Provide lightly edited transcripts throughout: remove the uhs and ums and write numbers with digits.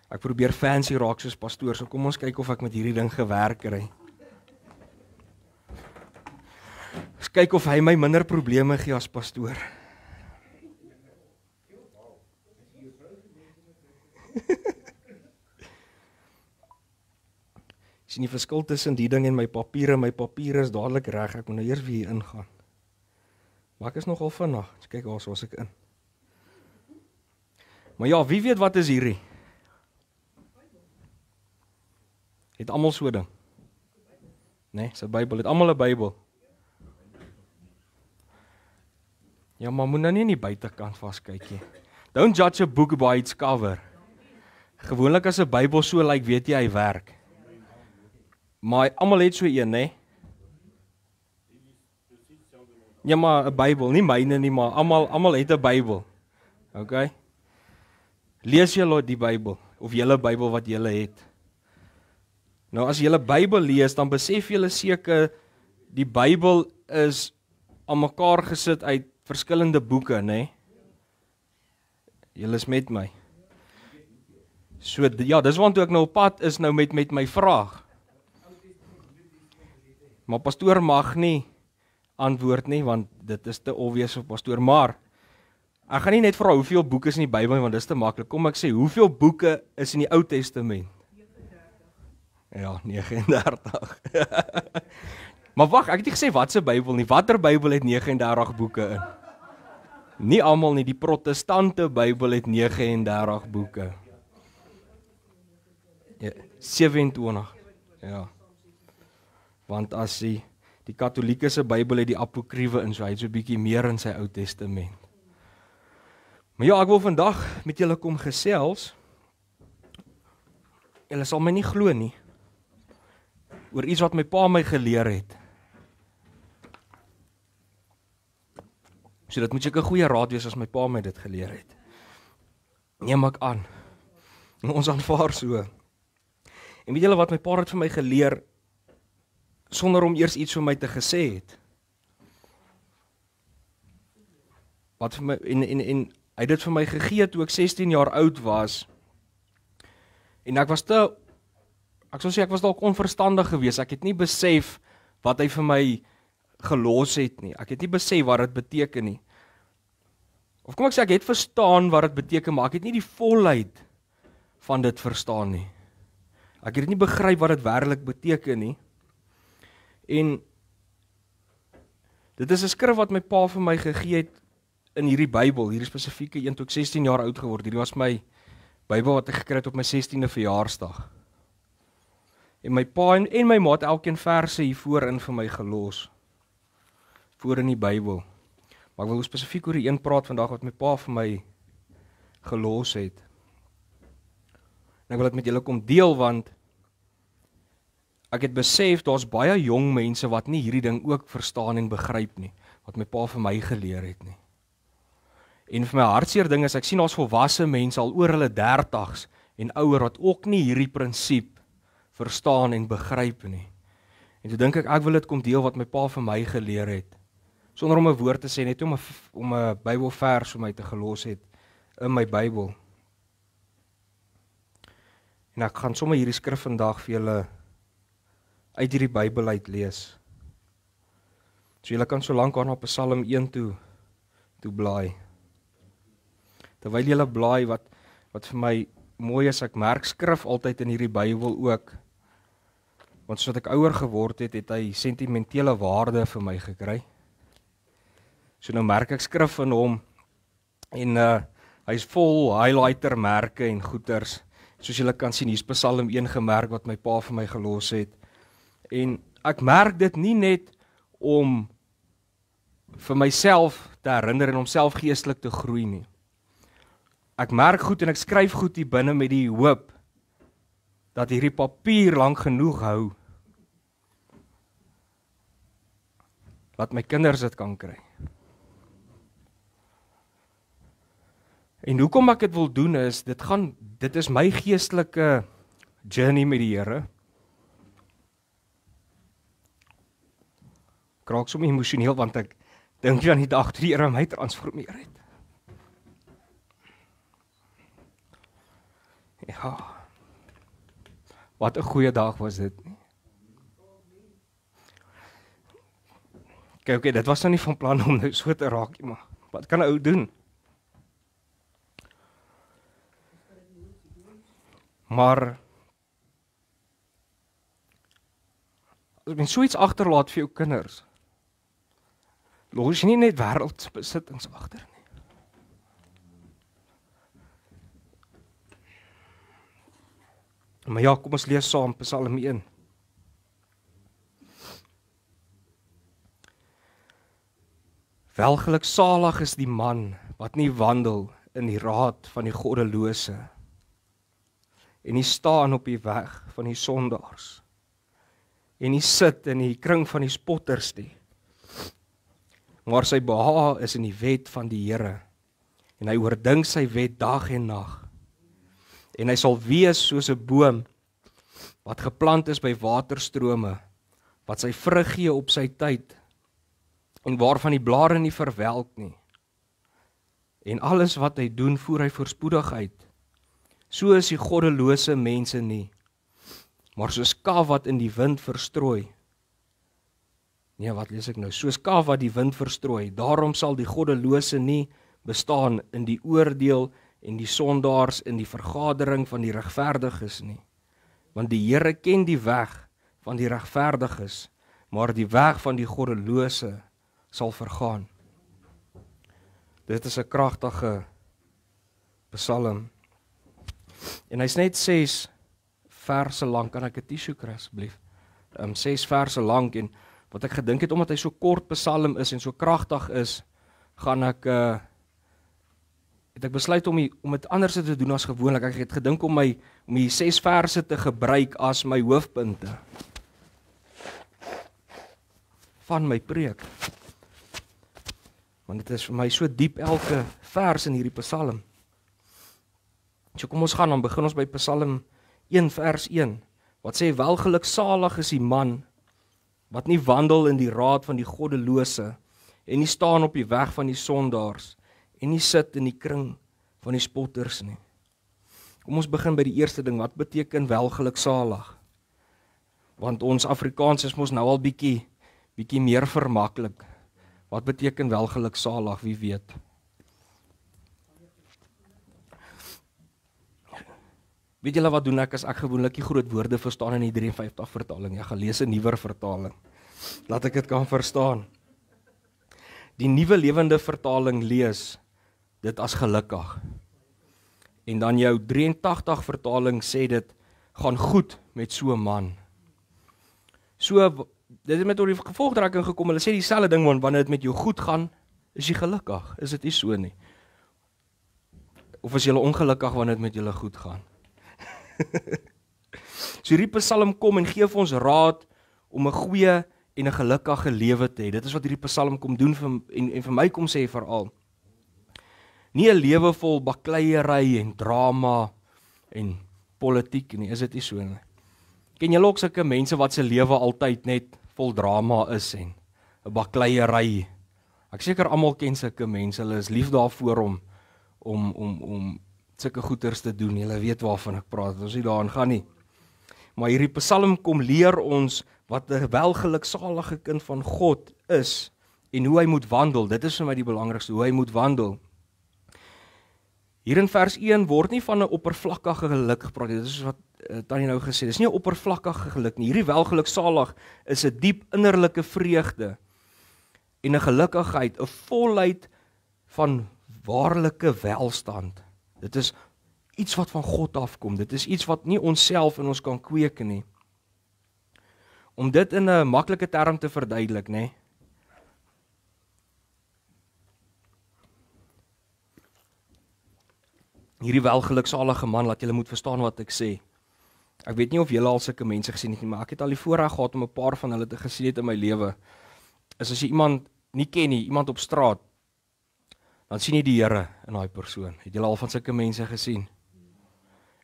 Ek probeer fancy raak soos pastoor, so kom ons kyk of ek met hierdie ding gewerk kry. Ons kyk of hy my minder probleme gee as pastoor. Sien die verskil tussen die ding en my papiere. My papiere is dadelik reg, ek moet nou eers weer hier ingaan. Maar ek is nogal vinnig, so kyk waar was ek in. Maar ja, wie weet wat is hierdie? Het almal so ding? Nee, is 'n Bybel, het almal 'n Bybel. Ja, maar moet nou nie in die buitekant vaskyk nie. Don't judge a book by its cover. Gewoonlik as 'n Bybel so lyk, weet jy hy werk. Maar almal het so een, né? Ja, maar 'n Bybel, nie myne nie, maar almal het 'n Bybel. Okay? Lees julle die Bybel of julle Bybel wat julle het. Nou as julle Bybel lees, dan besef julle seker die Bybel is aan mekaar gesit uit verskillende boeke, né? Julle is met my. So ja, dis waartoe ek nou op pad is nou met my vraag. Maar pastoor mag nie antwoord nie, want dit is te obvious vir pastoor, maar ek gaan nie net vra hoeveel boeke is in die Bybel, want dis te maklik. Kom ek sê, hoeveel boeke is in die Ou Testament? 39. Ja, 39. Maar wag, ek het nie gesê wat se Bybel nie. Watter Bybel het 39 boeke in? Nie almal nie, die protestante Bybel het 39 boeke. Ja, 27. Ja. Want as die Katolieke se Bybel het die apokriewe in, so hy het so 'n bietjie meer in sy Ou Testament. Maar ja, ek wil vandag met julle kom gesels. Julle sal my nie glo nie. Oor iets wat my pa my geleer het. So dit moet seker 'n goeie raad wees as my pa my dit geleer het. Neem ek aan. En ons aanvaar so. En weet julle wat my pa het vir my geleer sonder om eers iets vir my te gesê het? Wat vir my en hy het dit vir my gegee toe ek 16 jaar oud was. En ek sou sê ek was dalk onverstandig geweest. Ek het nie besef wat hy vir my gelos het nie. Ek het nie besef wat dit beteken nie. Of kom ek sê ek het verstaan wat dit beteken, maar ek het nie die volheid van dit verstaan nie. Ek het nie begryp wat dit werklik beteken nie. En dit is 'n skrif wat my pa vir my gegee het in hierdie Bybel, hierdie spesifieke een toe ek 16 jaar oud geword. Hierdie was my Bybel wat ek gekry het op my 16de verjaarsdag. En my pa en my ma het elkeen verse hier voorin vir my gelos. Voor in die Bybel. Maar ek wil spesifiek oor die een praat vandag wat my pa vir my gelos het. En ek wil dit met julle kom deel, want ek het besef, daar's baie jong mense wat nie hierdie ding ook verstaan en begryp nie, wat my pa vir my geleer het nie. En vir my hartseer ding is, ek sien ons volwasse mense al oor hulle 30's en ouer wat ook nie hierdie prinsip verstaan en begryp nie. En toe dink ek wil dit kom deel wat my pa vir my geleer het, sonder om 'n woord te sê, net om 'n Bybelvers vir my te gelos het in my Bybel. En ek gaan sommer hierdie skrif vandag vir julle uit hierdie Bybel uit lees. So julle kan so lank aan op Psalm 1 toe blaai. Terwyl julle blaai, wat vir my mooi is, ek merk skrif altyd in hierdie Bybel ook. Want soos ek ouer geword het, het hy sentimentele waarde vir my gekry. So nou merk ek skrif in hom, en hy's vol highlighter merke en goeters. Soos julle kan sien, hier's Psalm 1 gemerk wat my pa vir my gelos het. En ek merk dit nie net om vir myself te herinner en om self geestelik te groei nie. Ek merk goed en ek skryf goed hier binne met die hoop dat hierdie papier lank genoeg hou, dat my kinders dit kan kry. En hoekom ek dit wil doen is, dit is my geestelike journey met die Here. Ek raak sommer emosioneel, want ek dink aan die dag toe die Here my transformeer het. Ja. Wat 'n goeie dag was dit nie. Okay, dit was nou nie van plan om nou so te raak nie, maar wat kan 'n ou doen? Maar as jy so iets agterlaat vir jou kinders, los jy nie net wêreldbesittings agter nie. Maar ja, kom ons lees saam Psalm 1. Welgeluksalig is die man wat nie wandel in die raad van die goddelose en nie staan op die weg van die sondaars en nie sit in die kring van die spotters nie. Maar sy behaag is in die wet van die Here en hy oordink sy wet dag en nag. En hy sal wees soos 'n boom wat geplant is by waterstrome, wat sy vrug gee op sy tyd en waarvan die blare nie verwelk nie. En alles wat hy doen, voer hy voorspoedig uit. So is die goddelose mense nie, maar soos kaf wat in die wind verstrooi. Nee, wat lees ek nou? Soos kaf wat die wind verstrooi. Daarom sal die goddelose nie bestaan in die oordeel en die sondaars in die vergadering van die regverdiges nie. Want die Here ken die weg van die regverdiges, maar die weg van die goddelose sal vergaan. Dit is 'n kragtige Psalm. En hy's net 6 verse lank. Kan ek 'n tissue kry asseblief? 6 verse lank, en wat ek gedink het, omdat hy so kort Psalm is en so kragtig is, gaan ek het ek besluit om dit anders te doen as gewoonlik. Ek het gedink om die 6 verse te gebruik as my hoofpunte van my preek. Want dit is vir my so diep, elke vers in hierdie Psalm. So kom ons gaan, dan begin ons by Psalm 1 vers 1, wat sê, welgeluksalig is die man wat nie wandel in die raad van die goddelose en nie staan op die weg van die sondaars en nie sit in die kring van die spotters nie. Kom ons begin by die eerste ding. Wat beteken welgeluksalig? Want ons Afrikaans is mos nou al bietjie meer vermaklik. Wat beteken welgeluksalig? Wie weet? Weet julle wat doen ek as ek gewoonlik die groot woorde verstaan in die 53 vertaling? Ek gaan lees 'n nuwer vertaling. Laat ek dit kan verstaan. Die Nuwe Lewende Vertaling lees dit as gelukkig. En dan jou 83 vertaling sê dit gaan goed met so 'n man. So dit het met oor die gevolgtrekking gekom. Hulle sê dieselfde ding, want wanneer dit met jou goed gaan, is jy gelukkig. Is dit nie so nie? Of is jy ongelukkig wanneer dit met julle goed gaan? So hierdie Psalm kom en gee vir ons raad om 'n goeie en 'n gelukkige lewe te hê. Dit is wat hierdie Psalm kom doen en vir my kom sê veral. Nie 'n lewe vol bakleierery en drama en politiek nie, is dit nie so nie. Ken julle ook sulke mense wat se lewe altyd net vol drama is en 'n bakleiery? Ek seker almal ken sulke mense. Hulle is lief daarvoor om sulke goeters te doen. Julle weet waarvan ek praat. Ons nie daaraan gaan nie. Maar hierdie Psalm kom leer ons wat 'n welgeluksalige kind van God is en hoe hy moet wandel. Dit is vir my die belangrikste, hoe hy moet wandel. Hier in vers 1 word nie van 'n oppervlakkige geluk gepraat nie. Dit is wat Tannie nou gesê. Dit is nie 'n oppervlakkige geluk nie. Hierdie welgeluksalig is 'n diep innerlike vreugde en 'n gelukkigheid, 'n volheid van waarlike welstand. Dit is iets wat van God afkom. Dit is iets wat nie onsself in ons kan kweek nie. Om dit in 'n maklike term te verduidelik, nê? Hierdie welgeluksalige man, laat julle moet verstaan wat ek sê. Ek weet nie of julle al sulke mense gesien het nie, maar ek het al die voorreg gehad om 'n paar van hulle te gesien het in my lewe. As jy iemand nie ken nie, iemand op straat, dan sien jy die Here in daai persoon. Het julle al van sulke mense gesien?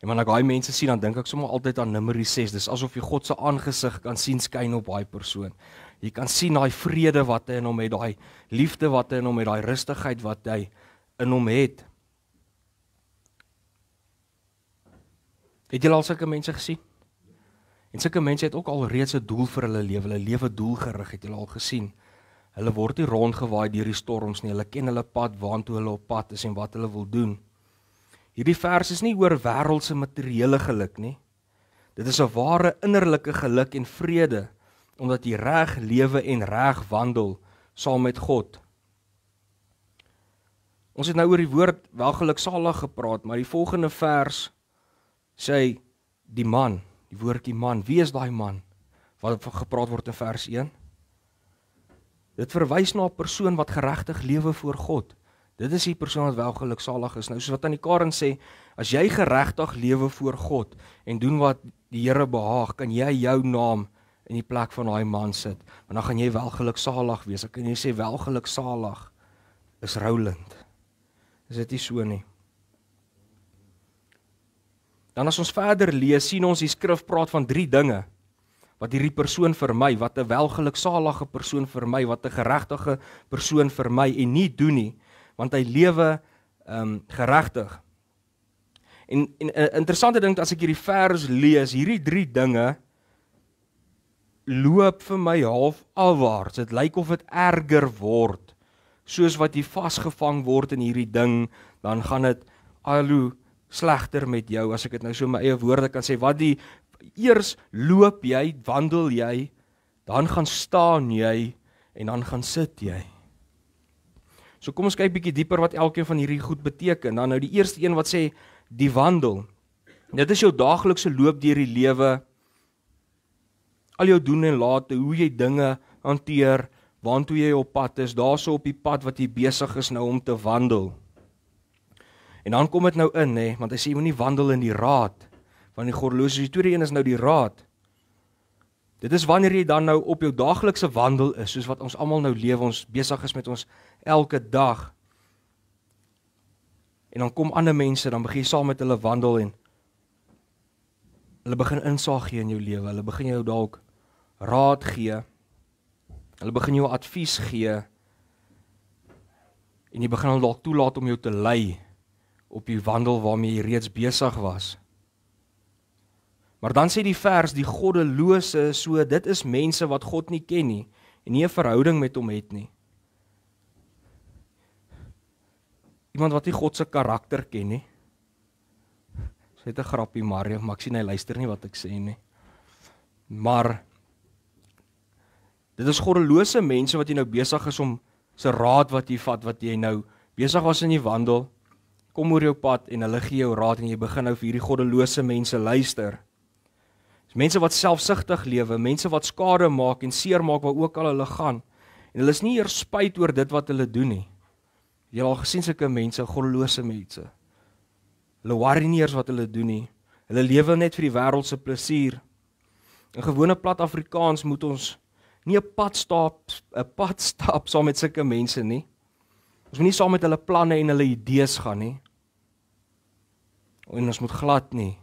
En wanneer ek daai mense sien, dan dink ek sommer altyd aan Numeri 6. Dis asof jy God se aangesig kan sien skyn op daai persoon. Jy kan sien daai vrede wat hy in hom het, daai liefde wat hy in hom het, daai rustigheid wat hy in hom het. Het julle al sulke mense gesien? En sulke mense het ook al reeds 'n doel vir hulle lewe doelgerig, het julle al gesien. Hulle word nie rondgewaai deur die storms nie, hulle ken hulle pad, waantoe hulle op pad is en wat hulle wil doen. Hierdie vers is nie oor wêreldse materiële geluk nie. Dit is 'n ware innerlike geluk en vrede, omdat jy reg lewe en reg wandel saam met God. Ons het nou oor die woord welgeluksalig gepraat, maar die volgende vers sê die man, die woordjie man. Wie is daai man wat gepraat word in vers 1? Dit verwys na 'n persoon wat geregtig lewe voor God. Dit is die persoon wat welgeluksalig is. Nou soos wat aan die Karen sê, as jy geregtig lewe voor God en doen wat die Here behaag, kan jy jou naam in die plek van daai man sit. Want dan gaan jy welgeluksalig wees. Dan kan jy sê welgeluksalig is Roland. Is dit nie so nie? Dan as ons verder lees, sien ons die skrif praat van 3 dinge wat hierdie persoon vir my, wat 'n welgeluksalige persoon vir my, wat 'n geregtige persoon vir my en nie doen nie, want hy lewe geregtig. En 'n interessante ding as ek hierdie vers lees, hierdie 3 dinge loop vir my half afwaarts. Dit lyk of dit erger word. Soos wat jy vasgevang word in hierdie ding, dan gaan dit al hoe slegter met jou, as ek dit nou so in my eie woorde kan sê. Wat die eers loop jy, wandel jy, dan gaan staan jy en dan gaan sit jy. So kom ons kyk bietjie dieper wat elkeen van hierdie goed beteken. Dan nou die eerste een wat sê die wandel. Dit is jou daaglikse loop deur die lewe. Al jou doen en late, hoe jy dinge hanteer, waantoe jy op pad is, daarso op die pad wat jy besig is nou om te wandel. En dan kom dit nou in, hè, want hy sê jy moet nie wandel in die raad van die goddelose. Die tweede een is nou die raad. Dit is wanneer jy dan nou op jou daaglikse wandel is, soos wat ons almal nou lewe, ons besig is met ons elke dag. En dan kom ander mense, dan begin jy saam met hulle wandel en hulle begin insaag gee in jou lewe. Hulle begin jou dalk raad gee. Hulle begin jou advies gee. En jy begin hulle dalk toelaat om jou te lei op die wandel waarmee jy reeds besig was. Maar dan sê die vers, die goddelose, so dit is mense wat God nie ken nie en nie 'n verhouding met hom het nie. Iemand wat nie God se karakter ken nie. Dis net 'n grappie, Mario, maar ek sien hy luister nie wat ek sê nie. Maar dit is goddelose mense wat jy nou besig is om se raad wat jy vat, wat jy nou besig was in die wandel, kom oor jou pad en hulle gee jou raad en jy begin nou vir hierdie goddelose mense luister. Dis mense wat selfsugtig lewe, mense wat skade maak en seer maak waar ook al hulle gaan. En hulle is nie eers spyt oor dit wat hulle doen nie. Jy het al gesien sulke mense, goddelose mense. Hulle worry nie eers wat hulle doen nie. Hulle lewe net vir die wêreld se plesier. In gewone plat Afrikaans moet ons nie 'n pad stap saam met sulke mense nie. Ons moet nie saam met hulle planne en hulle idees gaan nie. En ons moet glad nie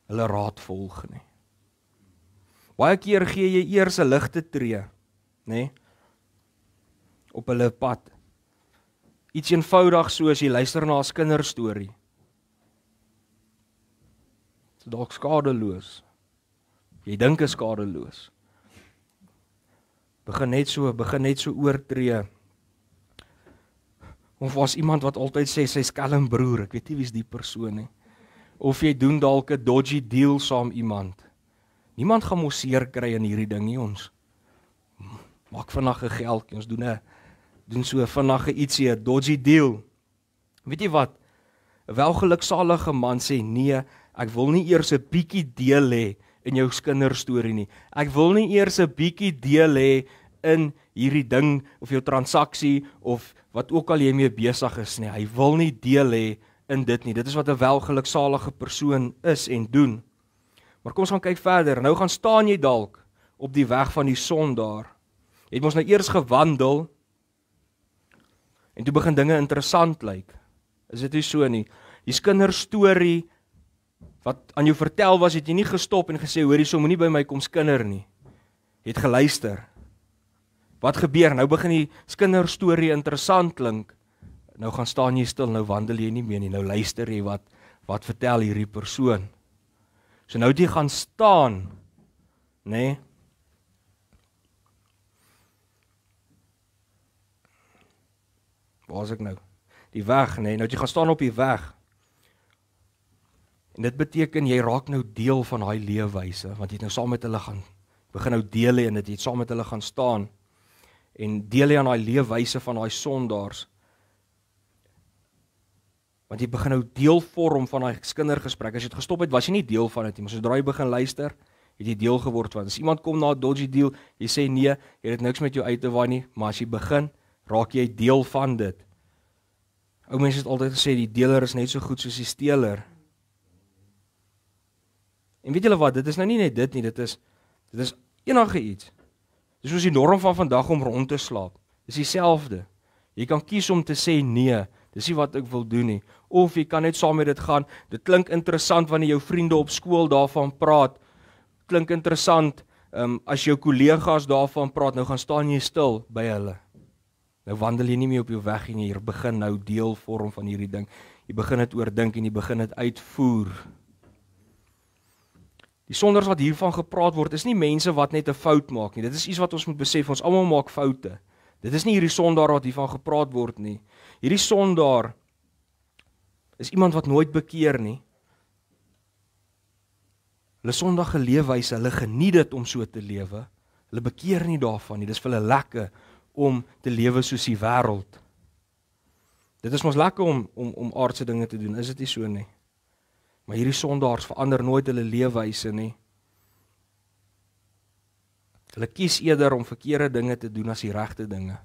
hulle raad volg nie. Baie keer gee jy eers 'n ligte tree, nê? Op hulle pad. Iets eenvoudig soos jy luister na 'n kinderstorie. Dit is dalk skadeloos. Jy dink is skadeloos. Begin net so oortree. Of was iemand wat altyd sê sy skelm broer, ek weet nie wie's die persoon nie. Of jy doen dalk 'n dodgy deal saam iemand. Niemand gaan mos seer kry in hierdie ding nie, ons maak vinnig 'n geldjie, ons doen so vinnig ietsie, 'n dodgy deal. Weet jy wat? 'n Welgeluksalige man sê nee, ek wil nie eers 'n bietjie deel hê in jou kinderstorie nie. Ek wil nie eers 'n bietjie deel hê in hierdie ding of jou transaksie of wat ook al jy mee besig is nie. Hy wil nie deel hê in dit nie. Dit is wat 'n welgeluksalige persoon is en doen. Maar kom ons gaan kyk verder. Nou gaan staan jy dalk op die weg van die son daar. Jy het mos nou eers gewandel en toe begin dinge interessant lyk. Is dit nie so nie? Die kinderstorie wat aan jou vertel was, het jy nie gestop en gesê, hoorie, so moenie by my kom skinder nie. Jy het geluister. Wat gebeur? Nou begin die kinderstorie interessant klink. Nou gaan staan jy stil, nou wandel jy nie meer nie. Nou luister jy wat vertel hierdie persoon. So nou het jy gaan staan Nee. Waar is ek nou? Die weg, nee, nou jy gaan staan op die weg. En dit beteken jy raak nou deel van daai leefwyse, want jy het nou saam met hulle gaan begin nou deel hê en dit jy het saam met hulle gaan staan en deel hê aan daai leefwyse van daai sondaars. Want jy begin nou deel vorm van daai kindergesprek. As jy het gestop het, was jy nie deel van dit nie, maar sodra jy begin luister, het jy deel geword van. As iemand kom na 'n dodgy deal, jy sê nee, jy het niks met jou uit te waai nie, maar as jy begin, raak jy deel van dit. Ou mense het altyd gesê die deler is net so goed soos die steler. En weet julle wat, dit is nou nie net dit nie, dit is enige iets. Dis soos die norm van vandag om rond te slaap. Dis dieselfde. Jy kan kies om te sê nee, dis nie wat ek wil doen nie. Of jy kan net saam met dit gaan. Dit klink interessant wanneer jou vriende op skool daarvan praat. Klink interessant as jou kollegas daarvan praat, nou gaan staan jy stil by hulle. Nou wandel jy nie meer op jou weg nie, jy begin nou deel vorm van hierdie ding. Jy begin dit oordink en jy begin dit uitvoer. Die sondaars wat hiervan gepraat word, is nie mense wat net 'n fout maak nie. Dit is iets wat ons moet besef, ons almal maak foute. Dit is nie hierdie sondaar wat hiervan gepraat word nie. Hierdie sondaar is iemand wat nooit bekeer nie. Hulle sondige leefwyse, hulle geniet dit om so te lewe. Hulle bekeer nie daarvan nie. Dis vir hulle lekker om te lewe soos die wêreld. Dit is mos lekker om aardse dinge te doen, is dit nie so nie? Maar hierdie sondaars verander nooit hulle leefwyse nie. Hulle kies eerder om verkeerde dinge te doen as die regte dinge.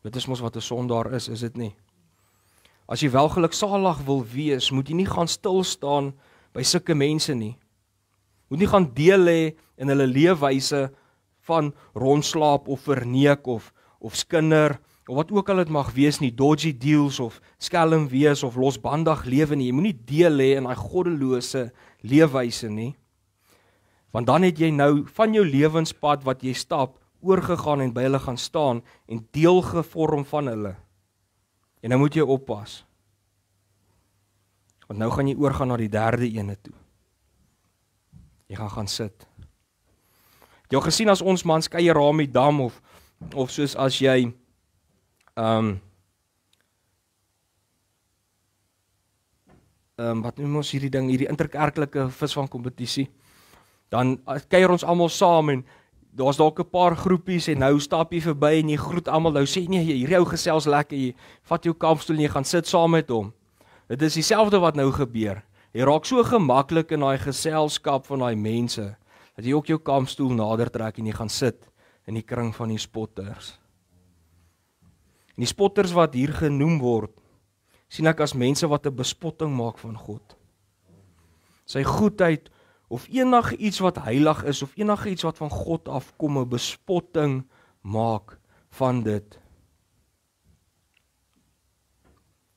Dit is mos wat 'n sondaar is dit nie? As jy wel geluksalig wil wees, moet jy nie gaan stil staan by sulke mense nie. Moet nie gaan deel hê in hulle leefwyse van rondslaap of verneek of skinder of wat ook al dit mag wees nie, dodgy deals of skelm wees of losbandig lewe nie. Jy moenie deel hê in daai goddelose leefwyse nie. Want dan het jy nou van jou lewenspad wat jy stap oorgegaan en by hulle gaan staan en deel gevorm van hulle. En nou moet jy oppas. Want nou gaan jy oorgaan na die derde ene toe. Jy gaan sit. Jy het gesien as ons mans kuier raam die dam of soos as jy wat noem ons hierdie ding, hierdie interkerklike visvang kompetisie. Dan kuier ons almal saam en daar's dalk 'n paar groepies en nou stap jy verby en jy groet almal. Nou sê nee, hierdie ou gesels lekker, jy vat jou kampstoel en jy gaan sit saam met hom. Dit is dieselfde wat nou gebeur. Jy raak so gemaklik in daai geselskap van daai mense dat jy ook jou kampstoel nader trek en jy gaan sit in die kring van die spotters. En die spotters wat hier genoem word, sien ek as mense wat 'n bespotting maak van God. Sy goedheid of enige iets wat heilig is of enige iets wat van God afkom, 'n bespotting maak van dit.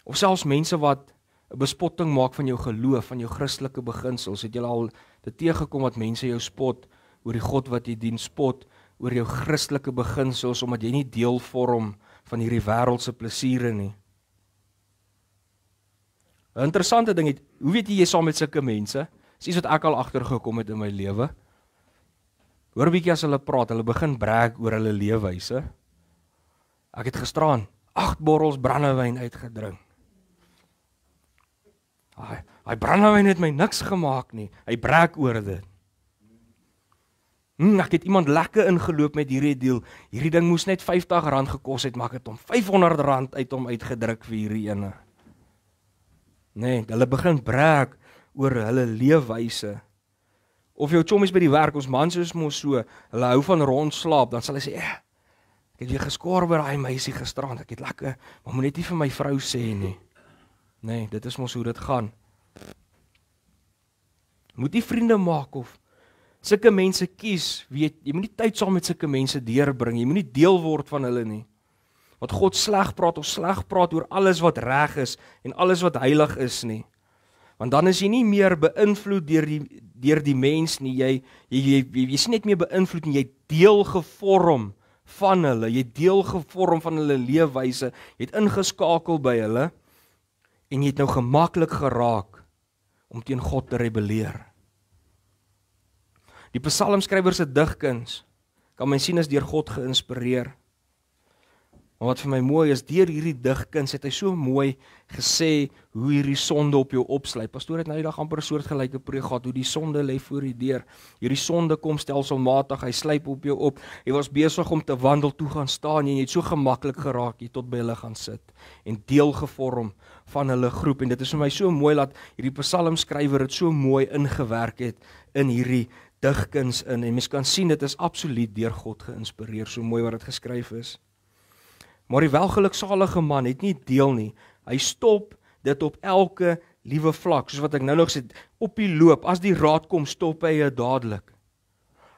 Of selfs mense wat 'n bespotting maak van jou geloof, van jou Christelike beginsels. Het jy al dit teëgekom wat mense jou spot oor die God wat jy dien, spot oor jou Christelike beginsels omdat jy nie deel vorm van hierdie wêreldse plesiere nie. 'n Interessante ding het, hoe weet jy saam met sulke mense? Dis iets wat ek al agtergekom het in my lewe. Hoor 'n bietjie as hulle praat, hulle begin brag oor hulle leefwyse. Ek het gisteraan 8 borrels brandewyn uitgedrink. Hy brandewyn het my niks gemaak nie. Hy brag oor dit. Ek het iemand lekker ingeloop met hierdie deal. Hierdie ding moes net R50 gekos het, maar ek het hom R500 uit hom uitgedruk vir hierdie ene. Nee, hulle begin brag oor hulle leefwyse. Of jou chommies by die werk, ons mans is mos so, hulle hou van rondslaap, dan sal hy sê, ek het weer geskaar oor daai meisie gisterand, ek het lekker, maar moet net nie vir my vrou sê nie. Nee, dit is mos hoe dit gaan. Moet nie vriende maak of sulke mense kies, jy moet nie tyd saam met sulke mense deurbring, jy moet nie deel word van hulle nie. Wat God sleg praat of sleg praat oor alles wat reg is en alles wat heilig is nie. Want dan is jy nie meer beïnvloed deur die mens nie, jy is net meer beïnvloed en jy deel gevorm van hulle, jy deel gevorm van hulle leefwyse, jy het ingeskakel by hulle en jy het nou gemaklik geraak om teen God te rebelleer. Die psalmskrywer se digkuns kan mens sien is deur God geïnspireer. Maar wat vir my mooi is, deur hierdie digkuns het hy so mooi gesê hoe hierdie sonde op jou opsluit. Pastoor het nou die dag amper 'n soortgelyke preek gehad, hoe die sonde lê voor die deur. Hierdie sonde kom stelselmatig, hy sluip op jou op. Jy was besig om te wandel, toe gaan staan en jy het so gemaklik geraak jy tot by hulle gaan sit en deel gevorm van hulle groep. En dit is vir my so mooi dat hierdie psalmskrywer dit so mooi ingewerk het in hierdie digkuns in. En mens kan sien dit is absoluut deur God geïnspireer, so mooi wat dit geskryf is. Maar die welgeluksalige man het nie deel nie. Hy stop dit op elke liewe vlak, soos wat ek nou nog sê, op die loop. As die raad kom, stop hy dit dadelik.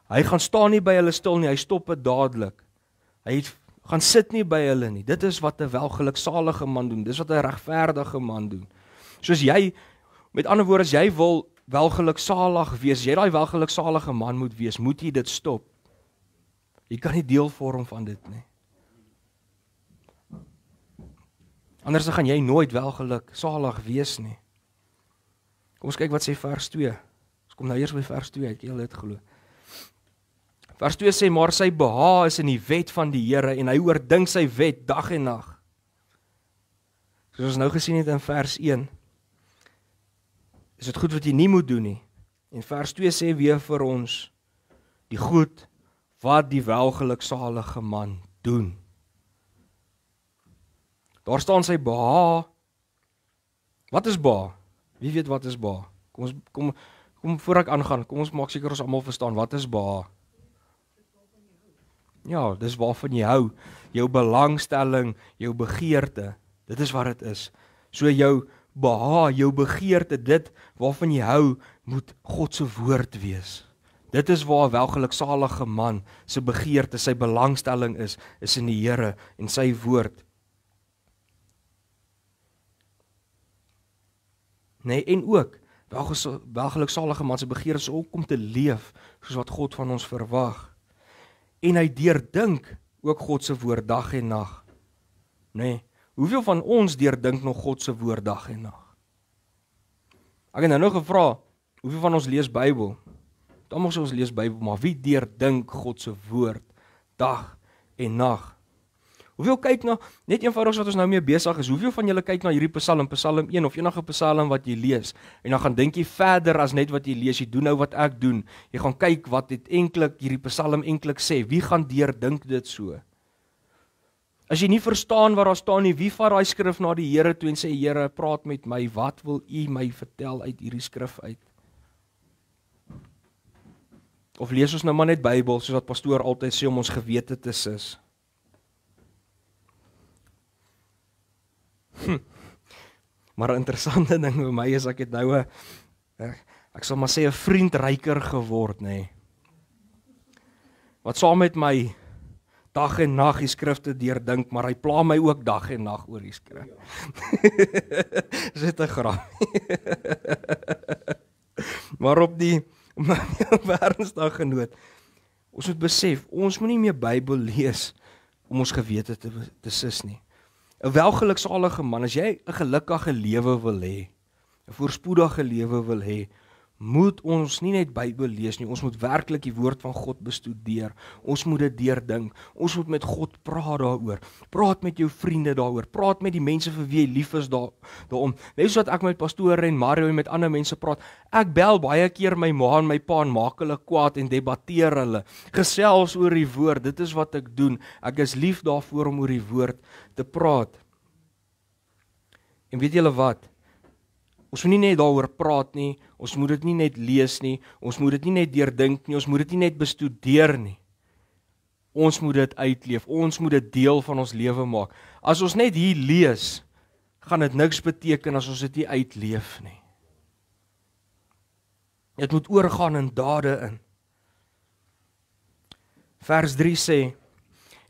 Hy gaan staan nie by hulle stil nie, hy stop dit dadelik. Hy gaan sit nie by hulle nie. Dit is wat 'n welgeluksalige man doen. Dis wat 'n regverdige man doen. Soos jy, met ander woorde, as jy wil welgeluksalig wees, jy daai welgeluksalige man moet wees, moet jy dit stop. Jy kan nie deel vorm van dit nie. Anders gaan jy nooit welgeluksalig wees nie. Kom ons kyk wat sê vers 2. Ons kom nou eers by vers 2, ek dit glo. Vers 2 sê, maar sy behaag is in die wet van die Here en hy oordink sy wet dag en nag. Soos ons nou gesien het in vers 1, is dit goed wat jy nie moet doen nie. En vers 2 sê weer vir ons, die goed wat die welgeluksalige man doen. Daar staan sy behaag. Wat is behaag? Wie weet wat is behaag? Kom voor ek aangaan, kom ons maak seker ons almal verstaan, wat is behaag? Ja, dis waarvan jy hou, jou belangstelling, jou begeerte, dit is wat dit is. So jou behaag, jou begeerte, dit waarvan jy hou, moet God se woord wees. Dit is waar 'n welgeluksalige man se begeerte, sy belangstelling is in die Here en sy woord. Nee, en ook, welgeluksalige man se begeerte is ook om te leef, soos wat God van ons verwag. En hy deurdink ook God se woord dag en nag. Nee, hoeveel van ons deurdink nog God se woord dag en nag? Ek het nou gevra, hoeveel van ons lees Bybel? Almal sê ons lees Bybel, maar wie deurdink God se woord dag en nag? Hoeveel kyk na, net eenvoudig wat ons nou mee besig is, hoeveel van julle kyk na hierdie Psalm 1 of enige Psalm wat jy lees, en dan gaan dink jy verder as net wat jy lees, jy doen nou wat ek doen, jy gaan kyk wat dit eintlik hierdie Psalm eintlik sê, wie gaan deurdink dit so? As jy nie verstaan wat daar staan nie, wie vat daai skrif na die Here toe en sê, Here, praat met my, wat wil U my vertel uit hierdie skrif uit? Of lees ons nou maar net Bybel, soos wat pastoor altyd sê, om ons gewete te sis? Maar 'n interessante ding vir my is, ek het nou ek sal maar sê 'n vriend ryker geword, nê. Wat saam met my dag en nag die skrifte deurdink, maar hy pla my ook dag en nag oor die skrif. Dis net 'n grap. Maar op ernstig genoot, ons moet besef, ons moet nie meer Bybel lees om ons gewete te sis nie. 'n Welgeluksalige man, as jy 'n gelukkige lewe wil hê, 'n voorspoedige lewe wil hê, moet ons nie net Bybel lees nie, ons moet werklik die woord van God bestudeer, ons moet dit deurdink, ons moet met God praat daaroor, praat met jou vriende daaroor, praat met die mense vir wie jy lief is daarom, net soos wat ek met pastoor en Mario en met ander mense praat, ek bel baie keer my ma en my pa en maak hulle kwaad en debatteer hulle, gesels oor die woord, dit is wat ek doen, ek is lief daarvoor om oor die woord te praat. En weet julle wat? Ons moet nie net daaroor praat nie, ons moet dit nie net lees nie, ons moet dit nie net deurdink nie, ons moet dit nie net bestudeer nie. Ons moet dit uitleef, ons moet dit deel van ons lewe maak. As ons net hier lees, gaan dit niks beteken as ons dit nie uitleef nie. Dit moet oorgaan in dade in. Vers 3 sê,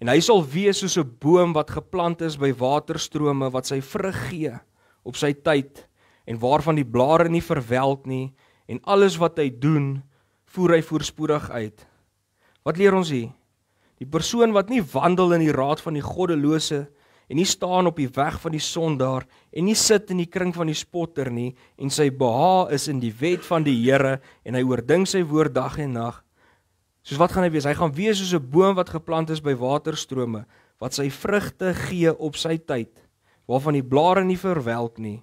en hy sal wees soos 'n boom wat geplant is by waterstrome, wat sy vrug gee op sy tyd, en waarvan die blare nie verwelk nie, en alles wat hy doen, voer hy voorspoedig uit. Wat leer ons hier? Die persoon wat nie wandel in die raad van die goddelose, en nie staan op die weg van die sondaar, en nie sit in die kring van die spotter nie, en sy behaag is in die wet van die Here, en hy oordink sy woord dag en nag, Soos wat gaan hy wees? Hy gaan wees soos 'n boom wat geplant is by waterstrome, wat sy vrugte gee op sy tyd, waarvan die blare nie verwelk nie.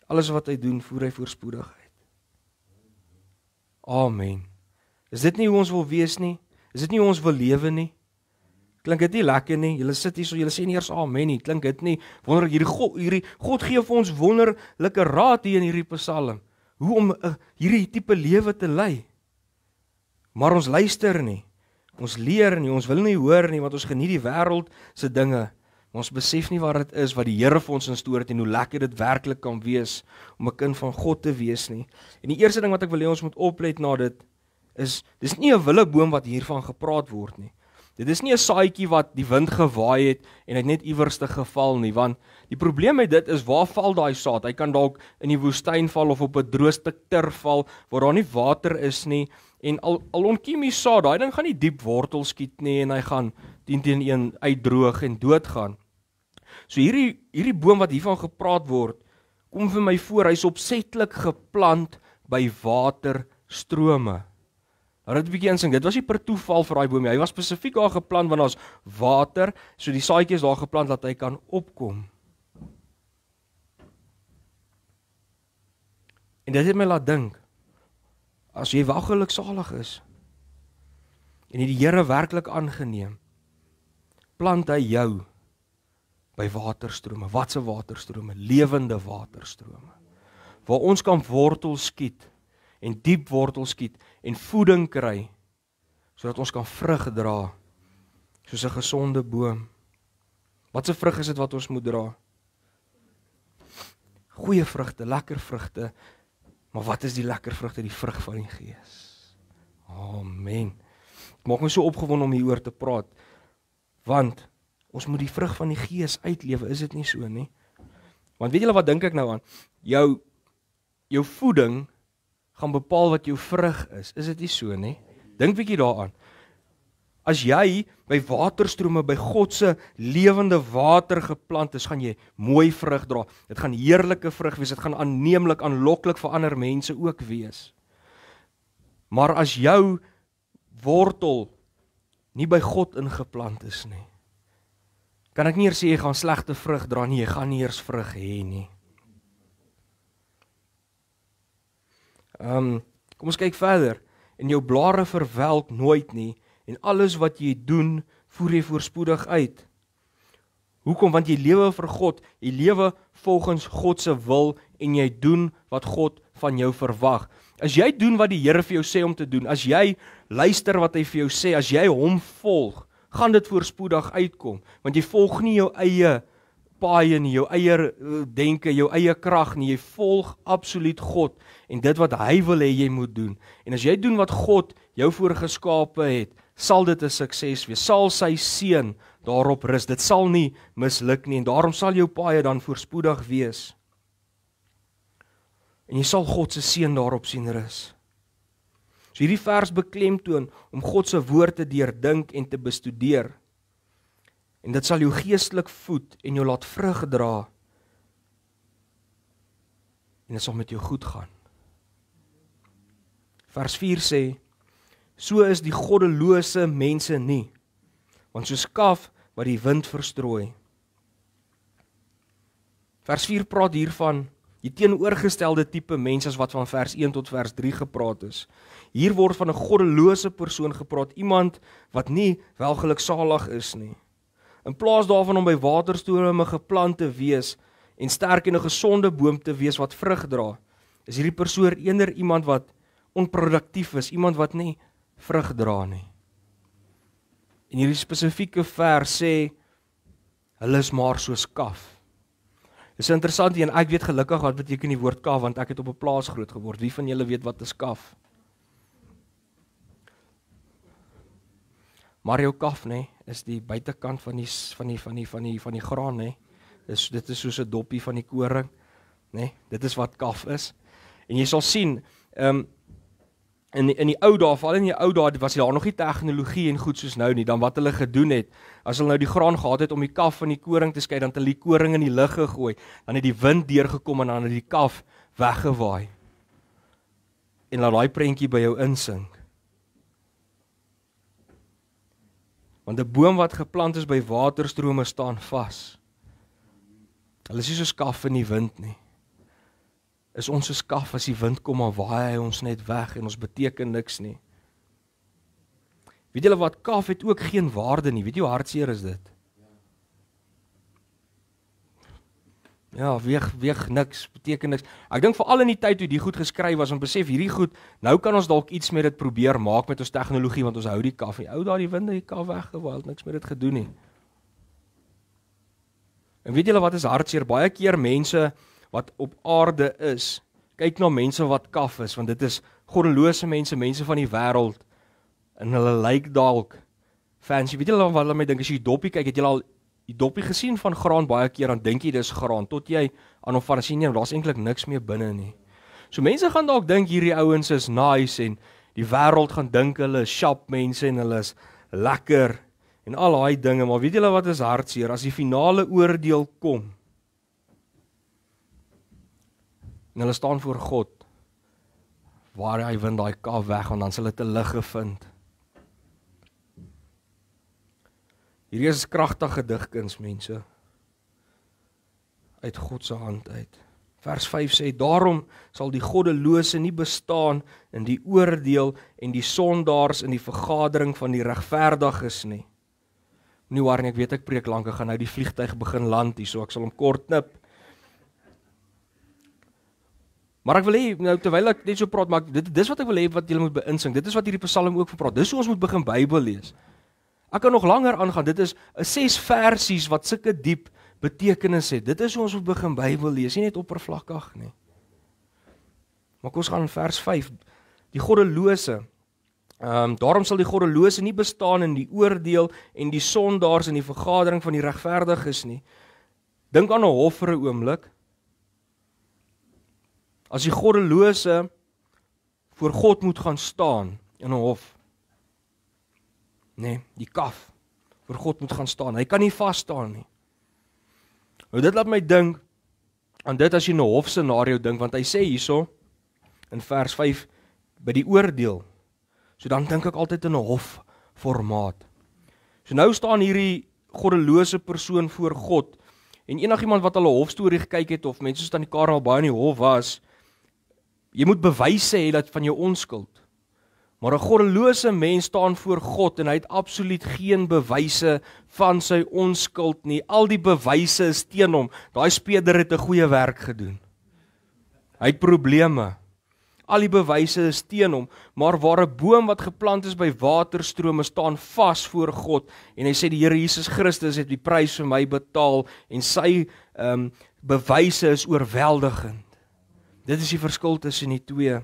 Alles wat hy doen, voer hy voorspoedig uit. Amen. Is dit nie hoe ons wil wees nie? Is dit nie hoe ons wil lewe nie? Klink dit nie lekker nie? Julle sit hier so, julle sê nie eers amen nie. Klink dit nie wonderlik? God gee vir ons wonderlike raad hier in hierdie Psalm. Hoe om hierdie tipe lewe te lei. Maar ons luister nie. Ons leer nie, ons wil nie hoor nie, want ons geniet die wêreld se dinge. Maar ons besef nie wat dit is wat die Here vir ons instoor het en hoe lekker dit werklik kan wees om 'n kind van God te wees nie. En die eerste ding wat ek wil hê ons moet oplet na dit is, dis nie 'n willeeboom wat hiervan gepraat word nie. Dit is nie 'n saadjie wat die wind gewaai het en hy het net iewers te geval nie, want die probleem met dit is, waar val daai saad? Hy kan dalk in die woestyn val of op 'n droë stuk turf val waar daar nie water is nie, en al ontkiem die saad, daai ding gaan nie diep wortel skiet nie en hy gaan 10 teen 1 uitdroog en doodgaan. So hierdie boom wat hiervan gepraat word, kom vir my voor, hy's opsetlik geplant by waterstrome. Nou dit 'n bietjie insink, dit was nie per toeval vir daai boom nie. Hy was spesifiek daar geplant want daar's water, so die saadjie is daar geplant dat hy kan opkom. En dit het my laat dink, as jy wel geluksalig is en jy die Here werklik aangeneem, plant hy jou by waterstrome. Wat se waterstrome? Lewende waterstrome. Waar ons kan wortel skiet en diep wortel skiet en voeding kry, sodat ons kan vrug dra, soos 'n gesonde boom. Wat se vrug is dit wat ons moet dra? Goeie vrugte, lekker vrugte, maar wat is die lekker vrugte? Die vrug van die Gees. Amen. Ek maak my so opgewonde om hieroor te praat, want ons moet die vrug van die Gees uitlewe, is dit nie so nie? Want weet julle wat dink ek nou aan? Jou voeding gaan bepaal wat jou vrug is dit nie so nie? Dink bietjie daaraan. As jy by waterstrome, by God se lewende water geplant is, gaan jy mooi vrug dra. Dit gaan heerlike vrug wees, dit gaan aanneemlik, aanloklik vir ander mense ook wees. Maar as jou wortel nie by God ingeplant is nie, kan ek nie eers sê jy gaan slegte vrug dra nie, jy gaan nie eers vrug hê nie. Kom ons kyk verder. En jou blare verwelk nooit nie, en alles wat jy doen, voer jy voorspoedig uit. Hoekom? Want jy lewe vir God, jy lewe volgens God se wil, en jy doen wat God van jou verwag. As jy doen wat die Here vir jou sê om te doen, as jy luister wat hy vir jou sê, as jy hom volg, gaan dit voorspoedig uitkom, want jy volg nie jou eie paaie nie, jou eie denke, jou eie krag nie, jy volg absoluut God, en dit wat hy wil hê jy moet doen. En as jy doen wat God jou voorgeskape het, sal dit 'n sukses wees, sal sy seën daarop rus, dit sal nie misluk nie, en daarom sal jou paaie dan voorspoedig wees. En jy sal God se seën daarop sien rus. So hierdie vers beklemtoon om God se woord te deurdink en te bestudeer. En dit sal jou geestelik voed en jou laat vrug dra. En dit sal met jou goed gaan. Vers 4 sê, so is die goddelose mense nie, want soos kaf wat die wind verstrooi. Vers 4 praat hiervan die teenoorgestelde tipe mense as wat van vers 1 tot vers 3 gepraat is. Hier word van 'n goddelose persoon gepraat, iemand wat nie welgeluksalig is nie. In plaas daarvan om by waterstrome geplant te wees en sterk en 'n gesonde boom te wees wat vrug dra, is hierdie persoon eerder iemand wat onproduktief is, iemand wat nie vrug dra nie. En hierdie spesifieke vers sê, hulle is maar soos kaf. Dit is interessant, en ek weet gelukkig wat beteken die woord kaf, want ek het op 'n plaas groot geword. Wie van julle weet wat is kaf? Maar jou kaf, nê, is die buitekant van die graan, nê. Dit is soos 'n doppie van die koring, nê. Dit is wat kaf is. En jy sal sien, in die ou dae, veral in die ou dae, was daar nog nie tegnologie en goed soos nou nie. Dan wat hulle gedoen het, as hulle nou die graan gehad het om die kaf van die koring te skei, dan het hulle die koring in die lug gegooi, dan het die wind deurgekom en dan het die kaf weggewaai. En laat daai prentjie by jou insink. Want 'n boom wat geplant is by waterstrome staan vas. Hulle is nie so skaf in die wind nie. Is ons so skaf as die wind kom, maar waai hy ons net weg en ons beteken niks nie. Weet julle wat, kaf het ook geen waarde nie. Weet jy hoe hartseer is dit? Ja, weeg niks, beteken niks. Ek dink veral in die tyd toe die goed geskryf was, om besef hierdie goed, nou kan ons dalk iets met dit probeer maak met ons tegnologie, want ons hou die kaf. Ou daar die wind, die kaf weggewaal, niks met dit gedoen nie. En weet julle wat is hartseer? Baie keer mense wat op aarde is, kyk na mense wat kaf is, want dit is goddelose mense, mense van die wêreld, en hulle lyk dalk fancy. Weet julle wat hulle my dink, as jy doppie kyk, het julle al die doppie gesien van graan baie keer, dan dink jy dis graan, tot jy aan hom van sien, daar's eintlik niks meer binne nie. So mense gaan dalk dink hierdie ouens is nice, en die wêreld gaan dink hulle is sharp mense, en hulle is lekker, en al daai dinge, maar weet julle wat is hartseer, as die finale oordeel kom, en hulle staan voor God, waar hy win daai kaf weg, want dan sal dit 'n lig gevind. Hierdie is kragtige digkuns, mense, uit God se hand uit. Vers 5 sê, daarom sal die goddelose nie bestaan in die oordeel en die sondaars in die vergadering van die regverdiges nie. Moenie worry nie, ek weet ek preek lank, ek gaan nou die vliegtuig begin land hier, so ek sal hom kort knip. Maar ek wil hê, nou terwyl ek net so praat, maar dis wat ek wil hê wat julle moet beïnsink. Dit is wat hierdie Psalm ook van praat. Dis hoe ons moet begin Bybel lees. Ek kan nog langer aangaan. Dit is 6 versies wat sulke diep betekenis het. Dit is hoe ons moet begin Bybel lees, nie net oppervlakkig nie. Maar kom ons gaan in vers 5. Die goddelose. Daarom sal die goddelose nie bestaan in die oordeel en die sondaars in die vergadering van die regverdiges nie. Dink aan 'n hof vir 'n oomblik. As die goddelose voor God moet gaan staan in 'n hof. Nee, die kaf voor God moet gaan staan. Hy kan nie vas staan nie. Nou dit laat my dink aan dit as jy 'n hofscenario dink, want hy sê hierso in vers 5 by die oordeel. So dan dink ek altyd in 'n hofformaat. So nou staan hierdie goddelose persoon voor God. En enigiemand wat al 'n hofstorie gekyk het of mense staan die Karel baie in die hof was, jy moet bewyse hê dat van jou onskuld. Maar 'n goddelose mens staan voor God en hy het absoluut geen bewyse van sy onskuld nie. Al die bewyse is teen hom. Daai speeder het 'n goeie werk gedoen. Hy het probleme. Al die bewyse is teen hom, maar waar 'n boom wat geplant is by waterstrome staan vas voor God en hy sê die Here Jesus Christus het die prys vir my betaal en sy bewyse is oorweldigend. Dit is die verskil tussen die twee.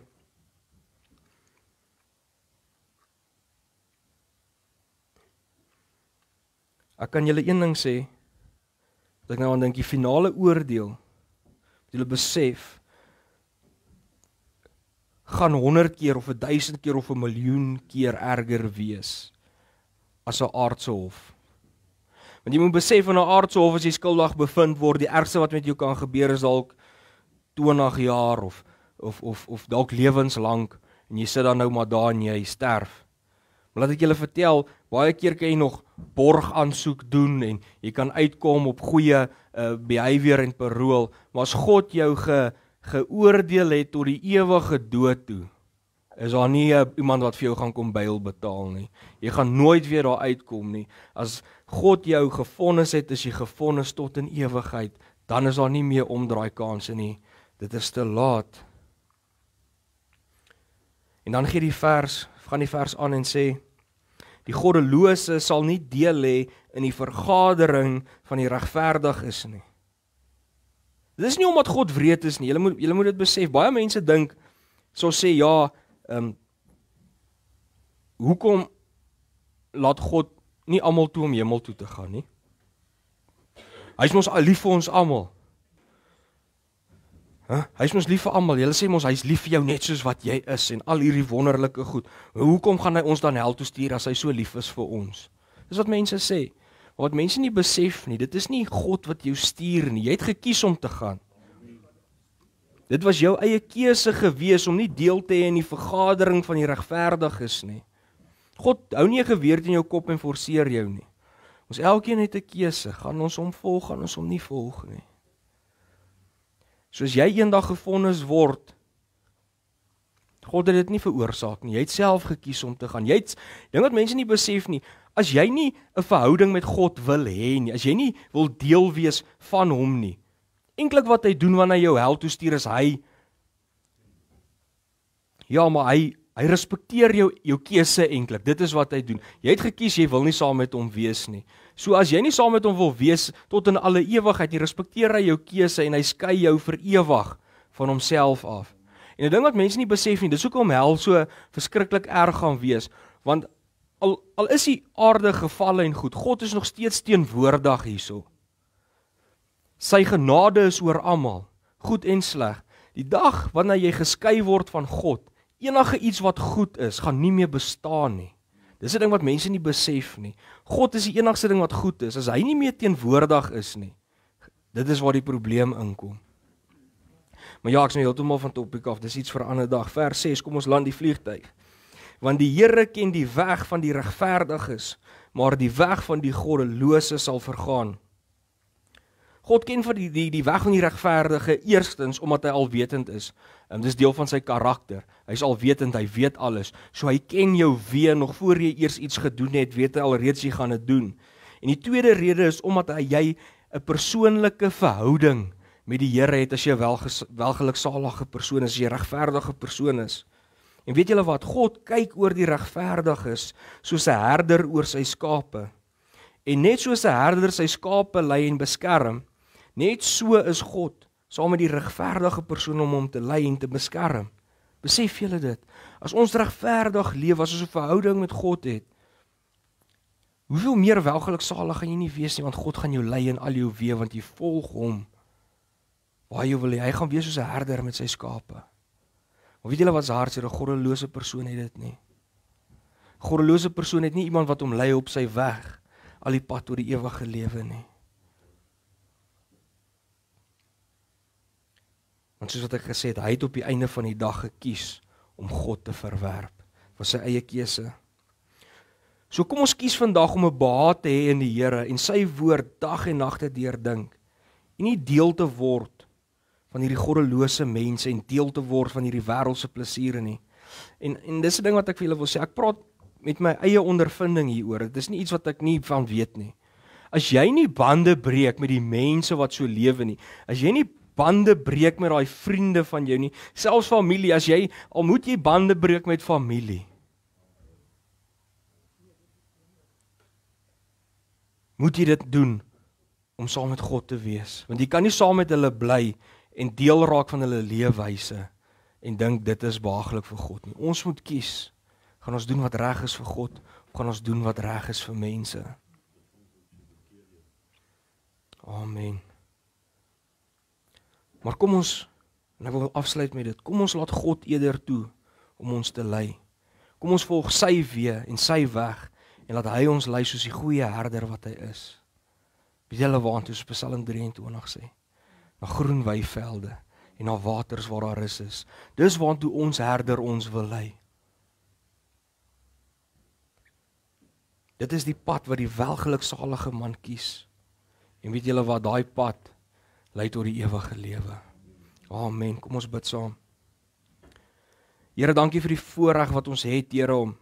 Ek kan julle een ding sê, dat ek nou aan dink, die finale oordeel, julle besef, gaan 100 keer of 1000 keer of 1,000,000 keer erger wees as 'n aardse hof. Want jy moet besef, in 'n aardse hof as jy skuldig bevind word, die ergste wat met jou kan gebeur is dalk 20 jaar of dalk lewenslank en jy sit dan nou maar daar en jy sterf. Maar laat ek julle vertel, baie keer kan jy nog borgaansoek doen en jy kan uitkom op goeie behavior en parole, maar as God jou geoordeel het tot die ewige dood toe, is daar nie iemand wat vir jou gaan kom bail betaal nie. Jy gaan nooit weer daar uitkom nie. As God jou gevonnis het, is jy gevonnis tot in ewigheid, dan is daar nie meer omdraai kanse nie. Dit is te laat. En dan gaan die vers aan en sê, die goddelose sal nie deel hê in die vergadering van die regverdiges nie. Dit is nie omdat God wreed is nie, julle moet dit besef. Baie mense dink, so sê, ja, hoekom laat God nie almal toe om hemel toe te gaan nie? Hy is mos lief vir ons almal. Hy is mos lief vir almal. Julle sê mos, hy is lief vir jou net soos wat jy is en al hierdie wonderlike goed. Hoekom gaan hy ons dan hel toe stuur as hy so lief is vir ons? Dis wat mense sê. Maar wat mense nie besef nie, dit is nie God wat jou stuur nie. Jy het gekies om te gaan. Dit was jou eie keuse gewees om nie deel te hê in die vergadering van die regverdiges nie. God hou nie 'n geweer in jou kop en forceer jou nie. Ons elkeen het 'n keuse, gaan ons hom volg, gaan ons hom nie volg nie. Soos jy eendag gevonnis word, God het dit nie veroorsaak nie, jy het self gekies om te gaan. Ding wat mense nie besef nie, as jy nie 'n verhouding met God wil hê nie, as jy nie wil deel wees van hom nie, eintlik wat hy doen wanneer hy jou hel toe stuur is hy respekteer jou keuse eintlik. Dit is wat hy doen. Jy het gekies, jy wil nie saam met hom wees nie. So as jy nie saam met hom wil wees tot in alle ewigheid nie, respekteer hy jou keuse en hy skei jou vir ewig van homself af. En 'n ding wat mense nie besef nie, dis hoekom hel so verskriklik erg gaan wees, want al is die aarde gevalle en goed, God is nog steeds teenwoordig hierso. Sy genade is oor almal, goed en sleg. Die dag wanneer jy geskei word van God, enige iets wat goed is, gaan nie meer bestaan nie. Dis 'n ding wat mense nie besef nie. God is die enigste ding wat goed is. As hy nie meer teenwoordig is nie, dit is waar die probleem inkom. Maar ja, ek is nou heeltemal van topiek af, dis iets vir 'n ander dag. Vers 6, kom ons land die vliegtuig. Want die Here ken die weg van die regverdiges, maar die weg van die goddelose sal vergaan. God ken van die weg van die regverdige eerstens omdat hy alwetend is. Dis deel van sy karakter. Hy is alwetend, hy weet alles. So hy ken jou nog voor jy eers iets gedoen het, weet hy alreeds jy gaan dit doen. En die tweede rede is omdat jy 'n persoonlike verhouding met die Here het as jy 'n welgeluksalige persoon is, as jy 'n regverdige persoon is. En weet julle wat? God kyk oor die regverdiges soos 'n herder oor sy skape. En net soos 'n herder sy skape lei en beskerm, net so is God saam met die regverdige persoon om hom te lei en te beskerm. Besef julle dit? As ons regverdig leef, as ons 'n verhouding met God het, hoeveel meer welgeluksalig gaan jy nie wees nie, want God gaan jou lei in al jou weë, want jy volg hom waar jy wil hê. Hy gaan wees soos 'n herder met sy skape. Maar weet julle wat se hartseer? 'n goddelose persoon het dit nie. 'n Goddelose persoon het nie iemand wat hom lei op sy weg, al die pad tot die ewige lewe nie. Want soos wat ek gesê het, hy het op die einde van die dag gekies om God te verwerp. Dit was sy eie keuse. So kom ons kies vandag om 'n behaag te hê in die Here en sy woord dag en nag te deurdink. En nie deel te word van hierdie goddelose mense en deel te word van hierdie wêreldse plesiere nie. En dis 'n ding wat ek vir julle wil sê. Ek praat met my eie ondervinding hieroor. Dit is nie iets wat ek nie van weet nie. As jy nie bande breek met die mense wat so lewe nie, as jy nie bande breek met daai vriende van jou nie, selfs familie, al moet jy bande breek met familie, moet jy dit doen om saam met God te wees, want jy kan nie saam met hulle bly en deel raak van hulle leefwyse en dink dit is behaaglik vir God nie. Ons moet kies, gaan ons doen wat reg is vir God, of gaan ons doen wat reg is vir mense? Amen. Maar kom ons, en ek wil afsluit met dit, kom ons laat God eerder toe om ons te lei. Kom ons volg sy weë en sy weg, en laat hy ons lei soos die goeie herder wat hy is. Weet julle waantoe Psalm 23 sê? Na groen weivelde en na waters waar daar rus is. Dis waantoe ons herder ons wil lei. Dit is die pad wat die welgeluksalige man kies. En weet julle wat, daai pad lei tot die ewige lewe. Amen. Kom ons bid saam. Here, dankie vir die voorreg wat ons het, Here, om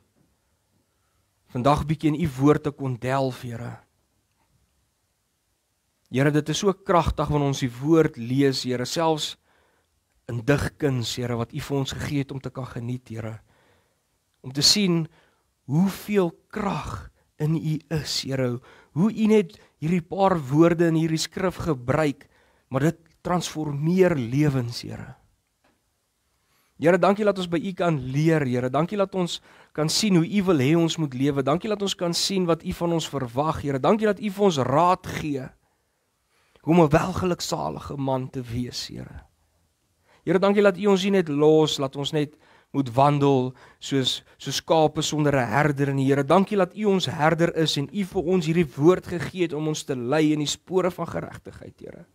vandag 'n bietjie in u woord te kon delf, Here. Here, dit is so kragtig wanneer ons die woord lees, Here, selfs in digkuns, Here, wat u vir ons gegee het om te kan geniet, Here. Om te sien hoeveel krag in u is, Here. Hoe u net hierdie paar woorde in hierdie skrif gebruik, maar dit transformeer lewens, Here. Here, dankie dat ons by u kan leer, Here. Dankie dat ons kan sien hoe u wil hê ons moet lewe. Dankie dat ons kan sien wat u van ons verwag, Here. Dankie dat u vir ons raad gee hoe om 'n welgeluksalige man te wees, Here. Here, dankie dat u ons nie net los, laat ons net moet wandel soos skape sonder 'n herder nie, Here. Dankie dat u ons herder is en u vir ons hierdie woord gegee het om ons te lei in die spore van geregtigheid, Here.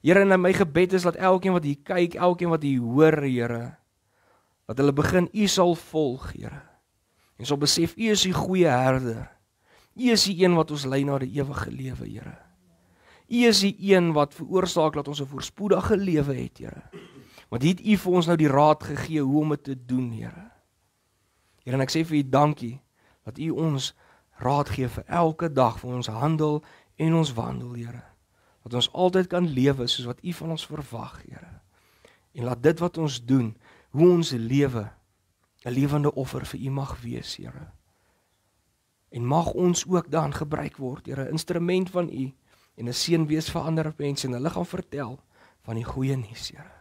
Here, en my gebed is dat elkeen wat hier kyk, elkeen wat hier hoor, Here, dat hulle begin u sal volg, Here. En sal besef, U is die goeie herder. U is die een wat ons lei na die ewige lewe, Here. U is die een wat veroorsaak dat ons 'n voorspoedige lewe het, Here. Want het U vir ons nou die raad gegee hoe om dit te doen, Here. Here, en ek sê vir U dankie dat U ons raad gee vir elke dag vir ons handel en ons wandel, Here. Dat ons altyd kan lewe soos wat U van ons verwag, Here. En laat dit wat ons doen, hoe ons lewe, 'n lewende offer vir U mag wees, Here. En mag ons ook dan gebruik word, Here, 'n instrument van U en 'n seën wees vir ander mense en hulle gaan vertel van die goeie nuus, Here.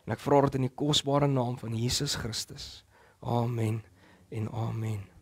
En ek vra dit in die kosbare naam van Jesus Christus. Amen en amen.